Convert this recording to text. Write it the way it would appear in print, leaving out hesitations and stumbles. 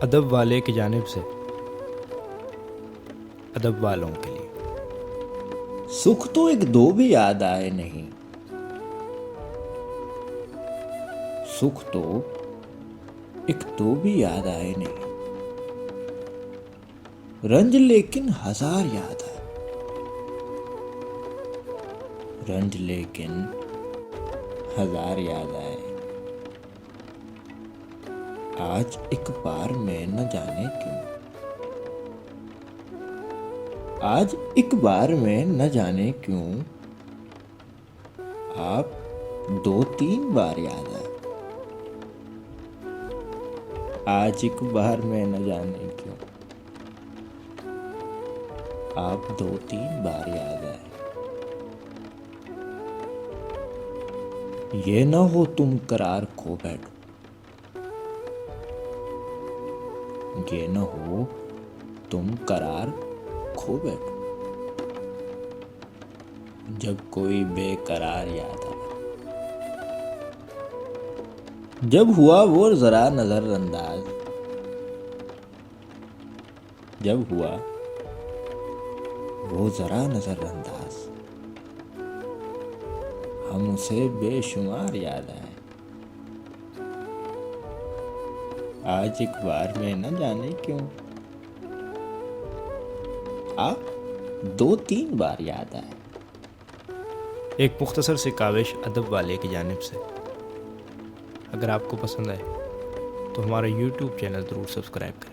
अदब वाले की जानिब से अदब वालों के लिए। सुख तो एक दो भी याद आए नहीं, सुख तो एक दो भी याद आए नहीं, रंज लेकिन हजार याद आए, रंज लेकिन हजार याद आए। आज एक बार में न जाने क्यों, आज एक बार में न जाने क्यों, आप दो तीन बार याद आए। आज एक बार में न जाने क्यों, आप दो तीन बार याद आए। ये न हो तुम करार खो बैठो, ये न हो तुम करार खो बैठो, जब कोई बेकरार याद आए। जब हुआ वो जरा नजरअंदाज, जब हुआ वो जरा नजरअंदाज, हम उसे बेशुमार याद आए। आज एक बार में न जाने क्यों, आप दो तीन बार याद आए। एक मुख्तसर सी काविश अदब वाले की जानिब से। अगर आपको पसंद आए तो हमारा YouTube चैनल ज़रूर सब्सक्राइब करें।